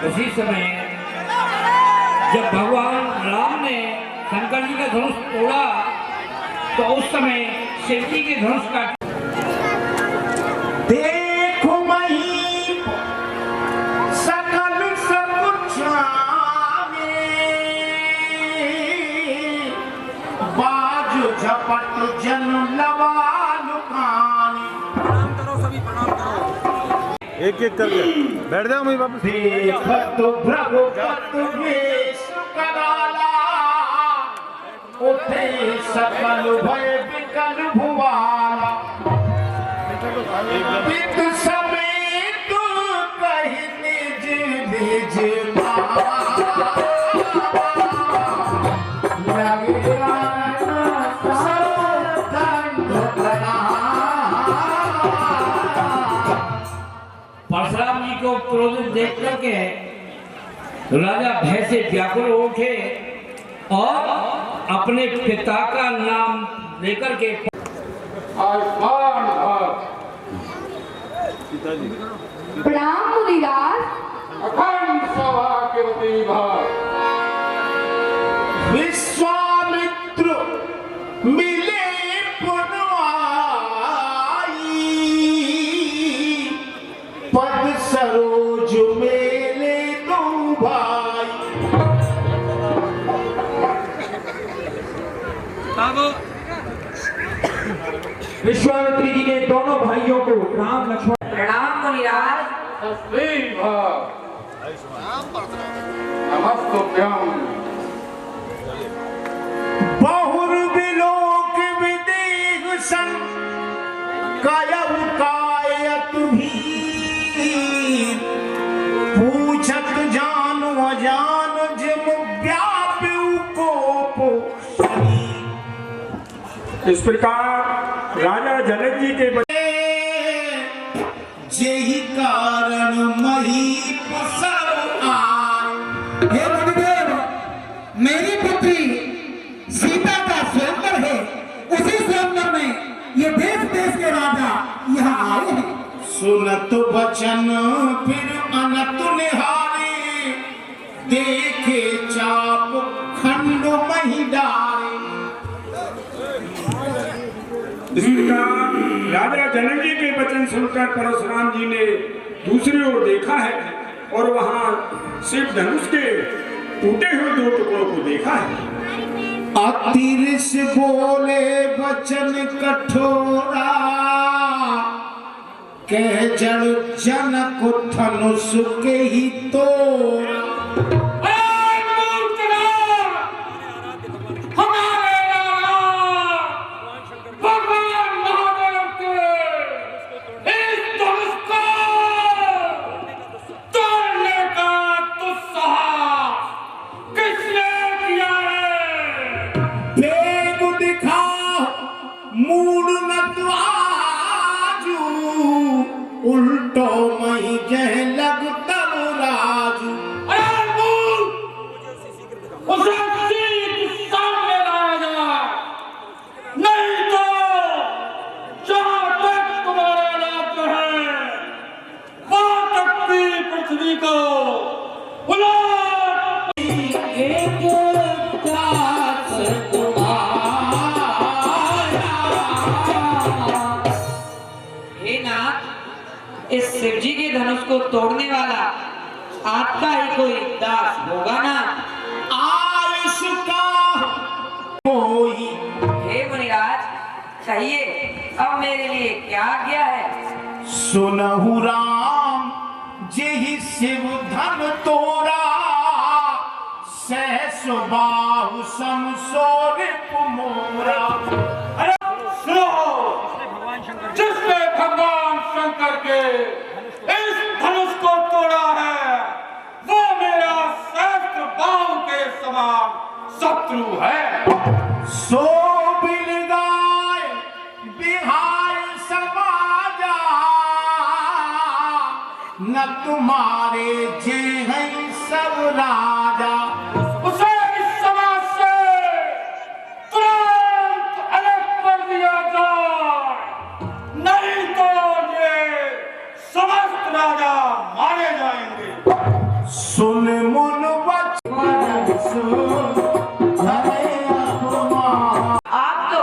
उसी समय जब भगवान राम ने शंकर जी का धनुष तोड़ा तो उस समय शिव जी के धनुष का देखो मही सकल सब बाज झपट जन लवाल कानी। एक एक करके बैठ जाओ मैं वापस। देखत भ्रघुपत वेश कराला उठे सकल भय विकल भुवाला। पित समेत कहि निज निज लगे परशुराम जी को क्रोधित देख करके राजा भय से व्याकुल उठे और अपने पिता का नाम लेकर के प्रणाम मुनिराज। अखंड सभा कीर्ति भार विश्वामित्र मिले पुनवाई पद सरोज मेले दो भाई। विश्वामित्री जी ने दोनों भाइयों को राम लक्ष्मण प्रणाम मुनिराज। नमस्तुभ्यं बहुर्विलोक विदेह सन कायव कायत भी पूछत जान अजान जिम व्याप्यु कोप शरीर। इस प्रकार राजा जनक जी के जेहि कारण मही पसर आय। हे गुरुदेव, मेरी पुत्री सीता का स्वयंवर है। उसी स्वयंवर में ये देश देश के राजा यहाँ आए हैं। सुनत वचन फिर अनत निहारे देखे चाप खंड मही डारे। इस प्रकार राजा जनक जी के वचन सुनकर परशुराम जी ने दूसरी ओर देखा है और वहां शिव धनुष के टूटे हुए दो टुकड़ों को देखा है। अतिरिस बोले वचन कठोरा कह जड़ जनक धनुष के ही तोड़ा। उल्टो मही जह लग तब राजू। उसे सामने लाया जाए, नहीं तो जहां तक इस शिवजी के धनुष को तोड़ने वाला आपका ही कोई दास होगा ना? आयुष का कोई हे मुनिराज, कहिए अब मेरे लिए क्या आज्ञा है? सुनहु राम जेहि शिव धन तोरा सहस बाहु समसोर मोरा। सुनो, जिसने भगवान शंकर के इस धनुष को तोड़ा है वो मेरा सहस्त्र बाहु के समान शत्रु है। सो बिलगाय बिहार समाजा न तुम्हारे जे हैं सब राजा। उसे इस समाज से तुरंत अलग कर दिया जाए, नहीं तो ये समस्त राजा मारे जाएंगे। सुन मुन आप तो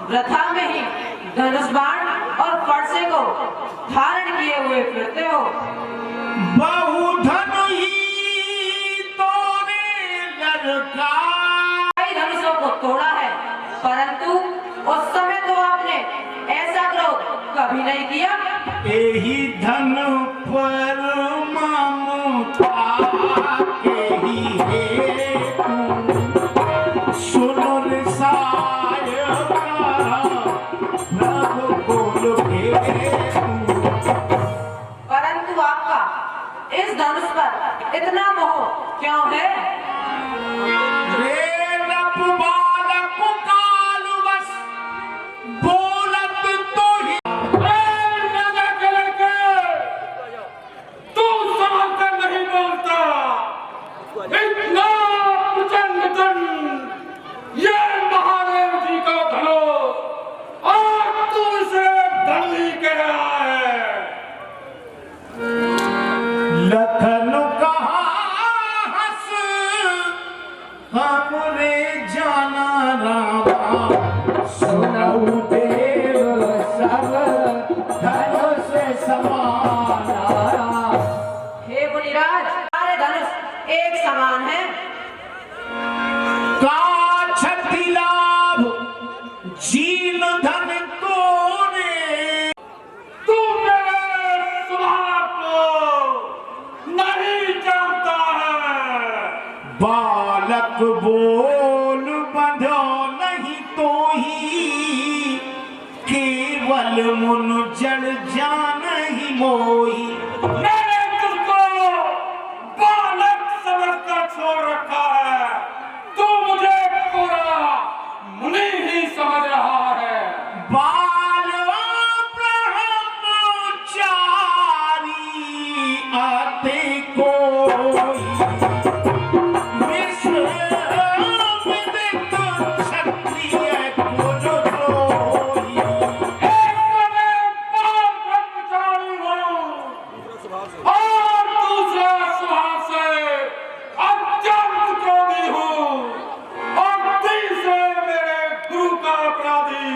वृथा में ही धनुष बाण और फरसे को धारण किए हुए फिरते हो। बहुधन ही तोरे लड़का। कई धनुषों को तोड़ा है, परंतु उस समय तो आपने ऐसा क्रोध कभी नहीं किया। एही धन पर ममता केही हेतु सुन रिसाय प्रभु कुल हेतु। परंतु आपका इस धनुष पर इतना मोह क्यों है? रे रब बालक कालवश बोलत तो ही तू समझ कर नहीं बोलता, इतना प्रचंड दंड ये महादेव जी का धनुष और तू इसे धनी कह रहा है। लखन कहा हंस हमरे जाना रामा सुनऊ देव सब धनुष समाना। हे मुनिराज, सारे धनुष एक समान हैं। का क्षति लाभ जीन धन तोरे। तू मेरे स्वभाव को नहीं जानता है। बालक बोल बंधो नहीं तो ही केवल मुन जड़ जान ही मोही। मैंने तुझको बालक समझकर छोड़ रखा है, तू मुझे पूरा मुनि ही समझ रहा है। बाल ब्रह्मचारी आते कोई विश्व विदित क्षत्रिय को जो द्रोही। एक तो मैं बाल ब्रह्मचारी हूँ और दूसरा स्वभाव से अत्यंत क्रोधी हूँ और तीसरे मेरे गुरु का अपराधी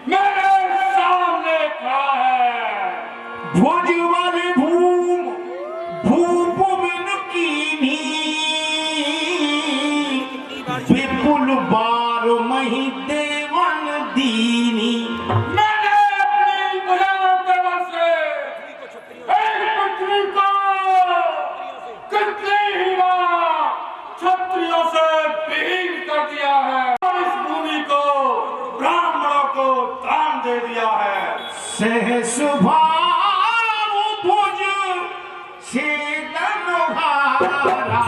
मेरे सामने खड़ा है। भुजबल भूम भूप बिन कीनी विपुल बार मही देवन दीनी। मैंने अपनी भुजाओं के बल से एक पृथ्वी को कितनी ही बार क्षत्रियों से विहीन कर दिया है और इस भूमि को ब्राह्मणों को दान दे दिया है। सहस भाव भुज छेदन हारा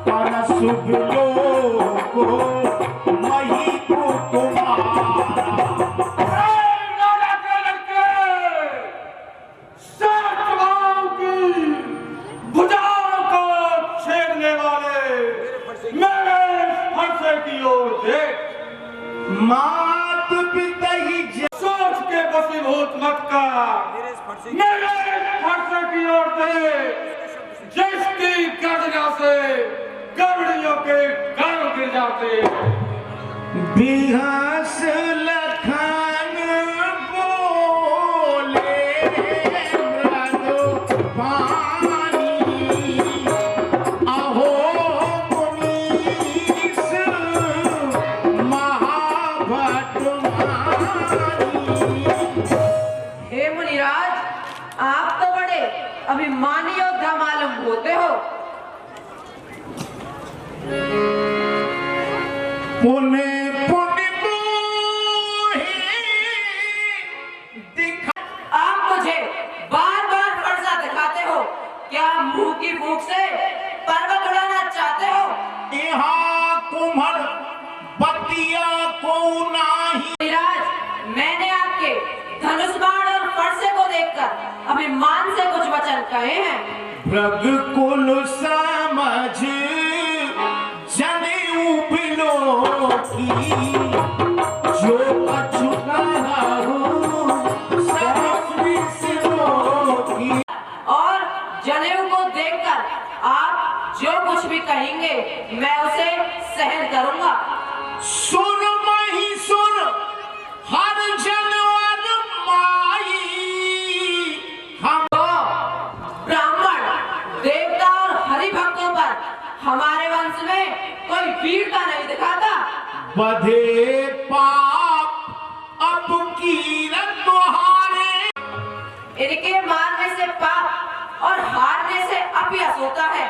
पर शुभ लोको मही को कुमारा। राजा के लड़के, सतवाओं की भुजाओं को छेदने वाले मेरे फरसे की ओर देख। मात पिता ही सोच के बसीभूत मत कर, मेरे फरसे की ओर देख, जिसकी गर्जना से गरुड़ियों के गर्व गिर जाते। बिहस लखन बोले अभिमानी योद्धा मालूम होते हो। पुणे आप मुझे बार बार फर्जा दिखाते हो। क्या मुंह की फूंक से पर्वत उड़ाना चाहते हो? यहाँ तुम्हार बतिया को नहीं। राज, मैंने आपके धनुष बाण और फरसे को देखकर अभिमान से कुछ वचन कहे हैं। मृग कुल समझ जनेऊ बिलो की जो अछुता और जनेऊ को देखकर आप जो कुछ भी कहेंगे मैं उसे सहन करूंगा। सुन मही सुन हर जनवर माई हम ब्राह्मण देवता और हरि भक्तों पर हमारे वंश में कोई वीरता नहीं दिखाता। बधे पाप अब कीरत तुम्हारे। इनके मारने से पाप और हारने से अभ्यास होता है।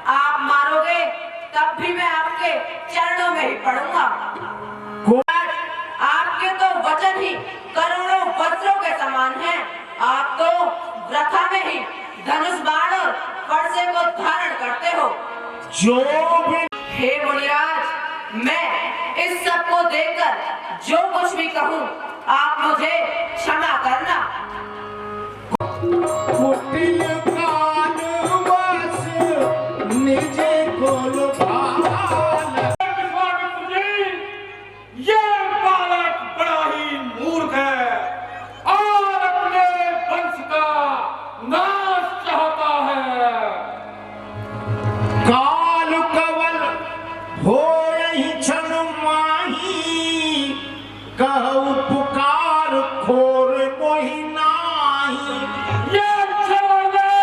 आप मारोगे तब भी मैं आपके चरणों में ही पड़ूंगा। आपके तो वचन ही करोड़ों वज्रों के समान हैं। आप तो व्रथा में ही धनुष बाण और फरसे को धारण करते हो। जो भी हे मुनिराज, मैं इस सब को देखकर जो कुछ भी कहूँ आप मुझे क्षमा करना। कुटिल कान वास निजे कोल भाल। ये बालक बड़ा ही मूर्ख है और अपने वंश का नाश चाहता है। काल कवल हो रही छन माही कहु पुकार खोर मोहि नाही। ये क्षण में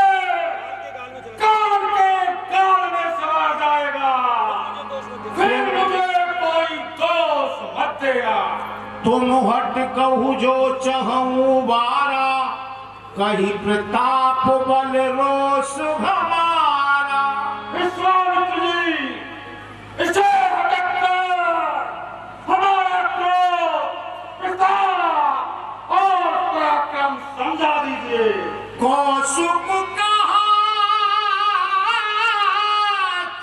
काल के काल में समा जाएगा, फिर मुझे कोई दोष मत देगा। तुम हट कहु जो चहु बारा कही प्रताप बल रोष हमारा। विश्वामित्र जी, इसे हटाकर हमारा क्रोध, प्रताप और पराक्रम समझा दीजिए। कौसुक कहा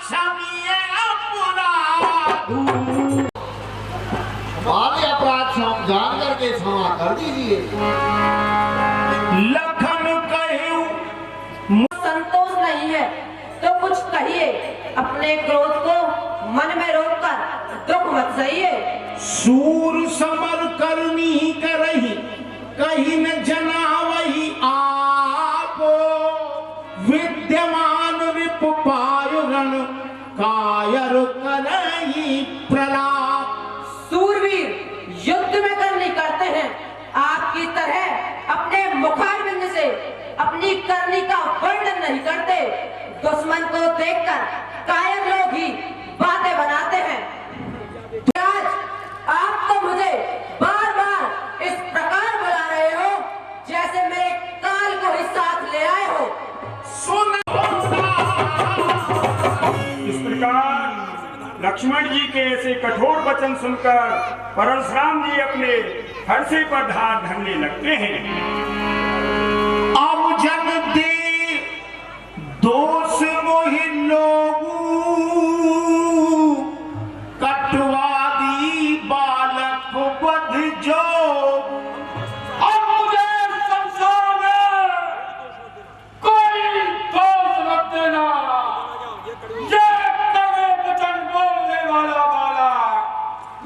क्षमिए अपराध। हमारे अपराध जान करके क्षमा कर दीजिए। लखन कहूं संतोष नहीं है तो कुछ कहिए। अपने क्रोध को मन में रोककर दुख मत सहिए। सूर समर करनी करही कहीं न जनावही आप। विद्यमान रिप पायुरण कायर करही प्रलाप। सूरवीर युद्ध में करनी करते हैं। आपकी तरह अपने मुखारबिंद से अपनी करनी का वर्णन नहीं करते। दुश्मन को देखकर कायर लोग ही बातें बनाते हैं। आज आप तो मुझे बार बार इस प्रकार बुला रहे हो जैसे मेरे काल को ही साथ ले आए हो। सुन इस प्रकार लक्ष्मण जी के ऐसे कठोर वचन सुनकर परशुराम जी अपने फरसे पर धार धरने लगते हैं। अब जन दे दोष मोहि लोगू कटवादी बालक बध जो। अब मुझे संसार में कोई दोष मत देना। ये कड़वे वचन बोलने वाला बालक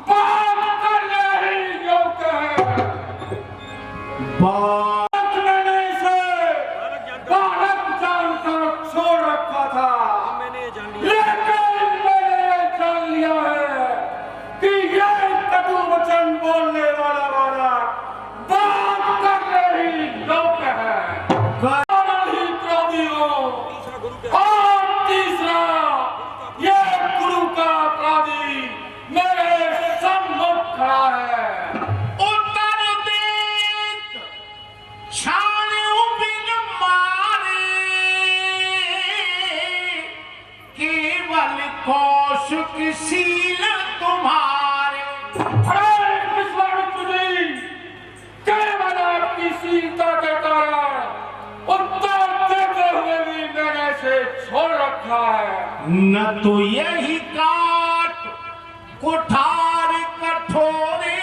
बात करने ही योग्य है। मैंने इसे बालक जानकर छोड़ रखा था, लेकिन मैंने जान लिया है कि ये कटु वचन बोलने वाला बालक बात करने ही योग्य है। ही क्रोधी हो और तीसरा ये गुरु का अपराधी मेरे सम्मुख खड़ा है। उत्तर देत छोड़ रखा है। न तो यही काट कुठार कठोरे,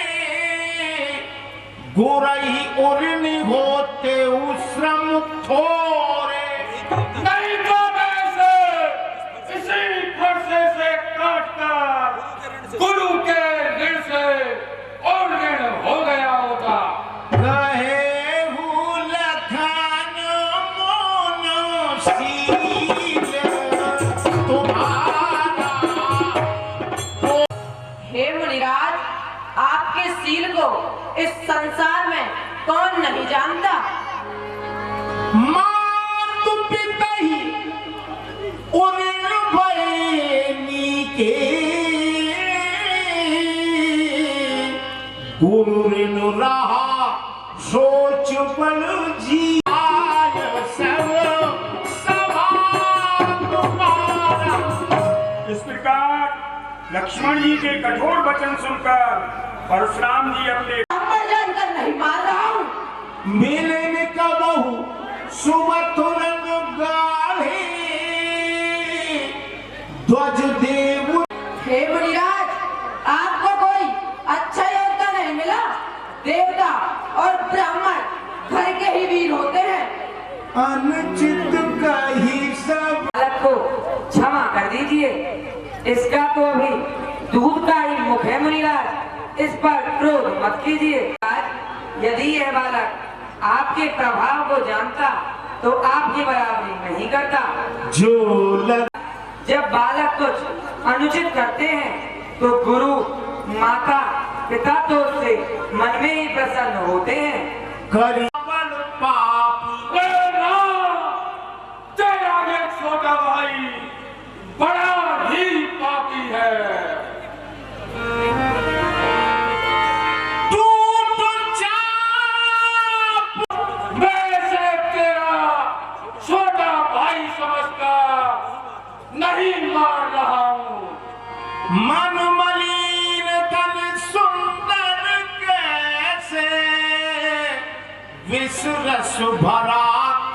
गोरई उर्न होते श्रम थोरे। नहीं तो वैसे इसी फरसे से काटकर गुरु के ऋण से और ऋण हो गया होता। कहे हूँ लखन मोनो शील तुम्हारा। हे मुनिराज, आपके सील को इस संसार में कौन नहीं जानता। मातु पिता ही उन भयनी के, गुरु ऋण रहा सोच बल जी। सब सवाल तुम्हारा। इस प्रकार लक्ष्मण जी के कठोर वचन सुनकर परशुराम जी अपने मैं जानकर नहीं मार रहा हूँ। मिलन का बहु सुमथुरन गाढ़े, ध्वज देव। हे मुनिराज, आपको कोई अच्छा योद्धा नहीं मिला। देवता और ब्राह्मण घर के ही वीर होते हैं। अनुचित कही सब। बालक को क्षमा कर दीजिए, इसका तो अभी दूध का ही मुख है मुनिराज, इस पर क्रोध मत कीजिए। यदि यह बालक आपके प्रभाव को जानता तो आपकी बराबरी नहीं करता। जो लग जब बालक कुछ अनुचित करते हैं तो गुरु माता पिता तो उससे मन में ही प्रसन्न होते हैं। करी पाप तेरा ये छोटा भाई बड़ा ही पापी है। वैसे तेरा छोटा भाई समझकर नहीं मार रहा हूँ। मन मलिन तन सुंदर कैसे, विष रस भरा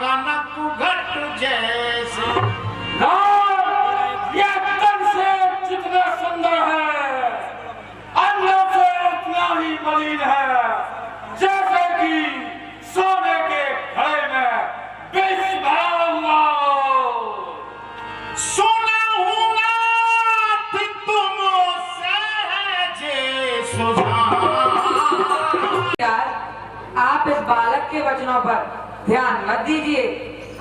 कनक घट जैसे। ये तन से जितना सुंदर है, अंदर से उतना ही मलिन है, जैसे कि सोने के घड़े में विष भरा हुआ हो। सुना हूँ नाथ तुम सहजे सुझाव। यार, आप इस बालक के वचनों पर ध्यान मत दीजिए,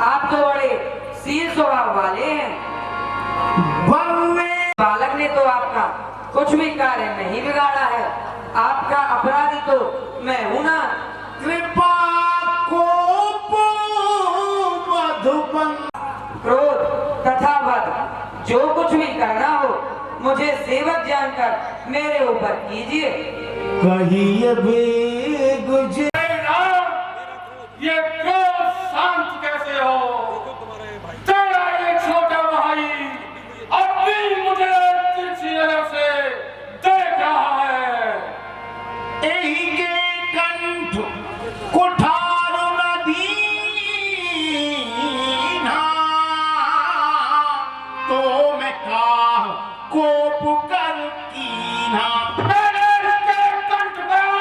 आप तो बड़े सील स्वभाव वाले हैं। बालक ने तो आपका कुछ भी कार्य नहीं बिगाड़ा है, आपका अपराधी तो मैं हूं ना। कृपा को मधुबन। क्रोध तथा वध जो कुछ भी करना हो मुझे सेवक जानकर मेरे ऊपर कीजिए। कहिए बेगुजे ये क्रोध शांत कैसे हो? तेरा ये छोटा भाई अब भी मुझे तिरछी नजर से देख रहा है। यही के कंठ कुठार नदीना, तो मैं काह कोप कर कीना। मैंने इसके कंठ में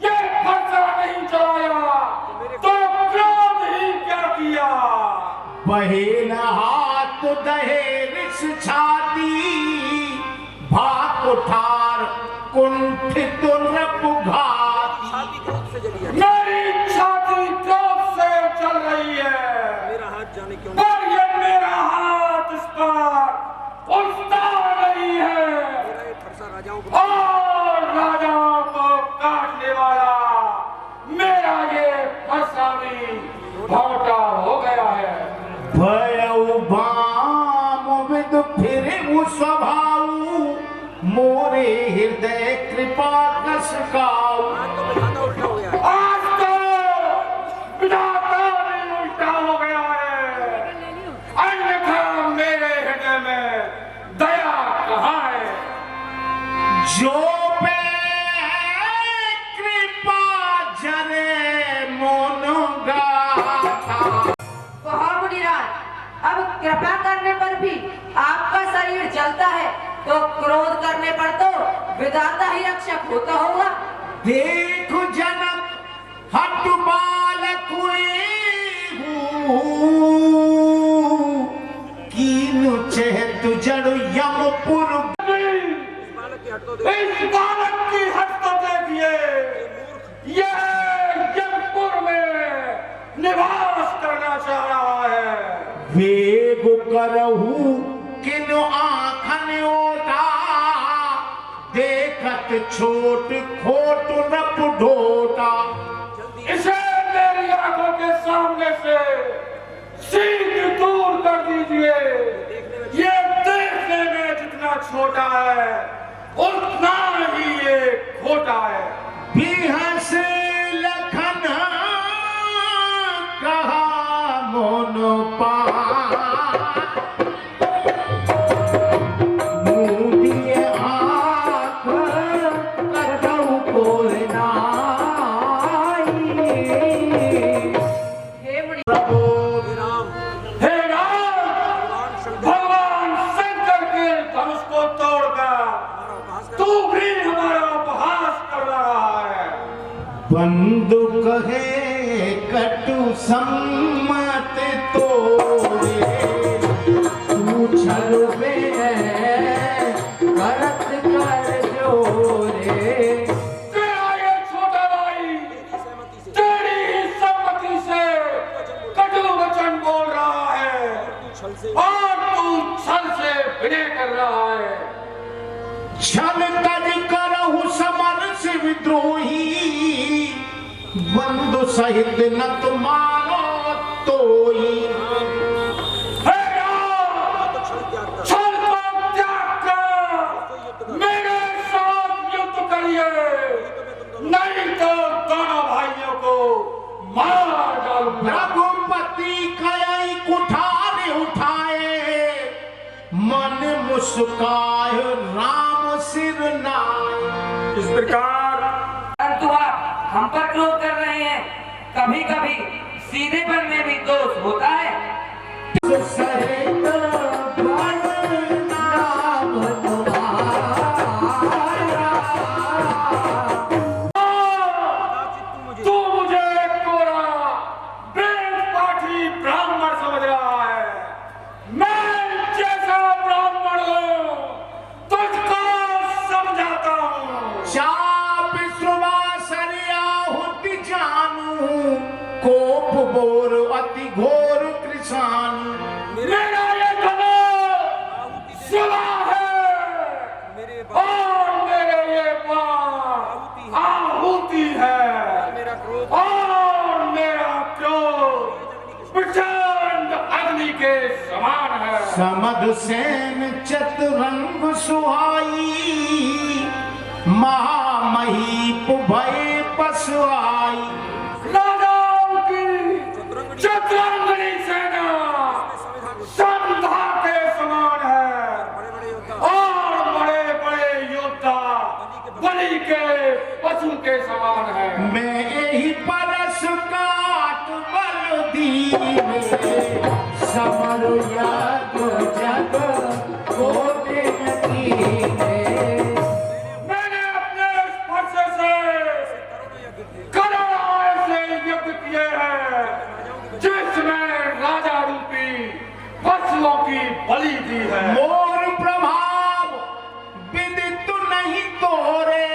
ये फरसा नहीं चलाया तो क्रोध ही क्या किया। बहे न हाथ दहे विष छाती, भाग कुठार कुंठित रघुघाती। मेरी छाती क्रोध से चल रही है, पर ये मेरा हाथ इस पर उठता नहीं है। और राजाओं को काटने वाला मेरा ये फरसा भी भौटा हो गया है। भयउ बाम विद फिर स्वभाव, मोरे हृदय कृपा कस गाऊ। आज तो विधाता भी उल्टा हो गया है, अन्यथा मेरे हृदय में दया कहाँ है। जो पे कृपा जरे मोन गाता। मुनिराज, अब कृपा करने पर भी आपका शरीर जलता है, तो क्रोध करने पर तो विधाता ही रक्षक होता होगा। देखो जन्म हट बालक कीनु चेहत जड़ यमपुर इस बालक की हद तो देखिए, ये यमपुर में निवास करना चाह रहा है। वेग करहु किनु आँखन ओटा देखत छोट खोट नप ढोटा। इसे मेरी आंखों के सामने से शीघ्र दूर कर दीजिए। ये देखने में जितना छोटा है उतना ही ये खोटा है। बिहस लखन कहा मोनो पा बंदु कहे कटु सम्मत तोरे तू छलबे करत कर जोरे। तेरा ये छोटा भाई तेरी सम्मति से कटु वचन बोल रहा है और तू छल से विनय कर रहा है। छल तज करहु समर से विद्रोही बंधु सहित न तुम्हारो तोई। छल को त्याग कर मेरे साथ युद्ध करिए, नहीं तो दोनों भाइयों को मार डालूंगा। रघुपति कई कुठार उठाए मन मुस्काय राम सिर नाय। इस प्रकार परंतु आप हम पर क्रोध कर रहे हैं। कभी कभी सीधेपन में भी दोष होता है। तू मुझे कोरा वेद पाठी ब्राह्मण समझ रहा है। मैं जैसा ब्राह्मण हूँ तुझको समझाता हूँ। चाप सुवासरिया हुति जानू कोप बोर अति घोर कृषाणु। मेरा ये धनुष सुला है और मेरे ये बाण आहुति है और मेरा क्रोध प्रचंड अग्नि के समान है। समध सेन चतुरंग सुहाई महामहीप भय पसुआई। राजाओं की चतुरंगनी सेना संधा के समान है और बड़े बड़े योद्धा बलि के पशु के समान है। मैं यही परस काट बल दीने समर याद जग कोटे नकीने। मैंने अपने स्पर्श से करुणाए से यज्ञ किए हैं जिसमें राजा रूपी पशुओं की बलि दी है। मोर प्रभाव विदित नहीं तोरे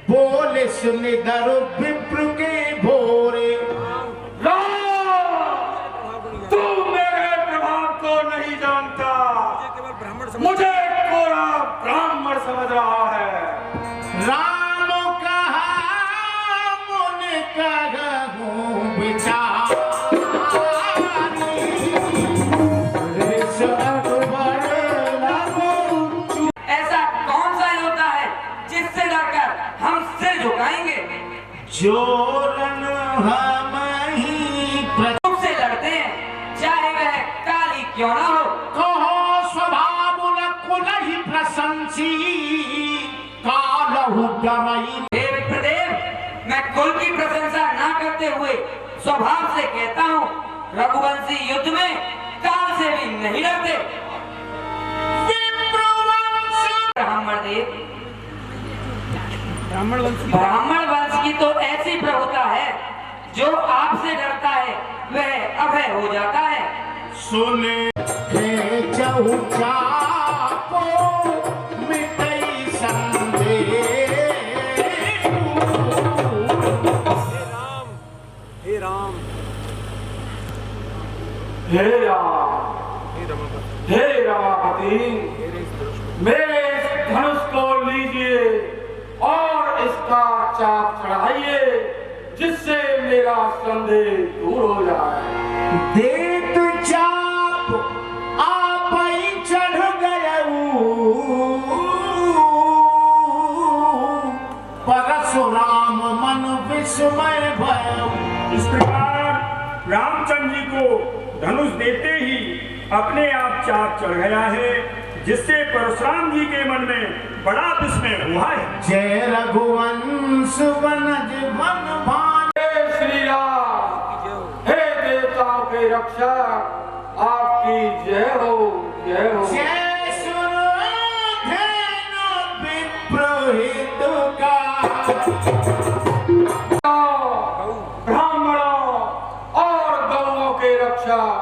बोले सुनिधर विप्र के भोरे। तू मेरे प्रभाव को नहीं जानता, मुझे कोरा ब्राह्मण समझ रहा है। राम कहा मुन कहूँ विचार ऐसा कौन सा योद्धा है जिससे डरकर हम सिर झुकाएंगे? जोरन हम ही से लड़ते हैं, चाहे वह काली क्यों ना हो। कहो स्वभाव कुल ही प्रशंसी कालहु डरई। देव प्रदेव, मैं कुल की प्रशंसा ना करते हुए स्वभाव से कहता हूँ रघुवंशी युद्ध में काल से भी नहीं डरते। ब्राह्मण वंश की तो ऐसी प्रभुता है, जो आपसे डरता है वह अभय हो जाता है। सुने चापो मिटई संदेह। हे राम हे राम, हे रमापति, मेरे इस धनुष को लीजिए और इसका चाप चढ़ाइए, जिससे मेरा संदेह दूर हो जाए। देत चाप आप ही चढ़ गयऊ, परशुराम मन विस्मय भयऊ। इस प्रकार रामचंद्र जी को धनुष देते ही अपने आप चाप चढ़ गया है, जिससे परशुराम जी के मन में बड़ा विस्मय हुआ है। जय रघुवंश वनज वन भान। हे श्री राम, हे देवताओं के रक्षक, आपकी जय हो, जय हो। जय सुरधेनु विप्रहित का। ब्राह्मणों और गौओं के रक्षक,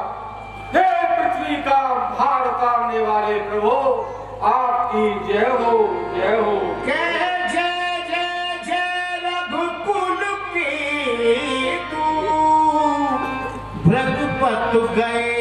हे पृथ्वी का भार उतारने वाले प्रभु, आपकी जय हो, जय हो। जय जय जय जय रघुकुल की तू, भ्रगुपत गए